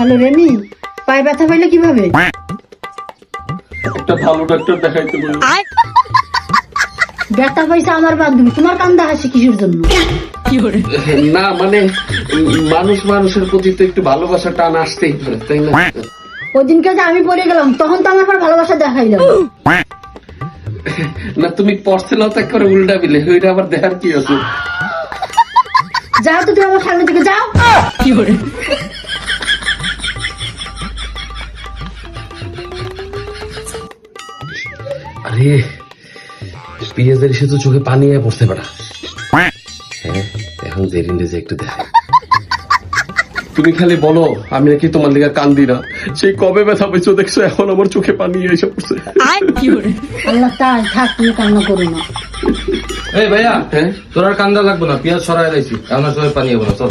Hello Remi, পায়ে ব্যথা পাইলে কিভাবে? একটা ভালো ডাক্তার দেখাইতে বলো। ব্যথা পাইছে আমার বান্ধবী, তোমার কান্দা হাসি কিসের জন্য? না মানে মানুষ মানুষের প্রতি তো একটু ভালোবাসা টান আসতেই পারে, তাই না? ওদিনকে যে আমি পড়ে গেলাম তখন তো আমার পর ভালোবাসা দেখাইলাম। না তুমি পড়ছিলতা করে উল্টা বিলে, ওইটা আবার দেখার কি আছে? যাও তো, তুমি আমার সামনে থেকে যাও। আরে পিঁয়াজের এসে তো চোখে পানি আয়া পড়ছে বেটা। হ্যাঁ, এখন জেরিনে যে একটু দেখা। তুমি খালি বলো আমি নাকি তোমার লিগা কান্দি না, সেই কবে ব্যথা পেয়েছো দেখছো, এখন আমার চোখে পানি এসে পড়ছে। আল্লাহ তাই থাক, তুমি কান্না করো না। এই ভাইয়া, হ্যাঁ? তোর আর কান্দা লাগবো না, পেঁয়াজ সরাই লাইছি, আমার সবাই পানি যাবো না, চল।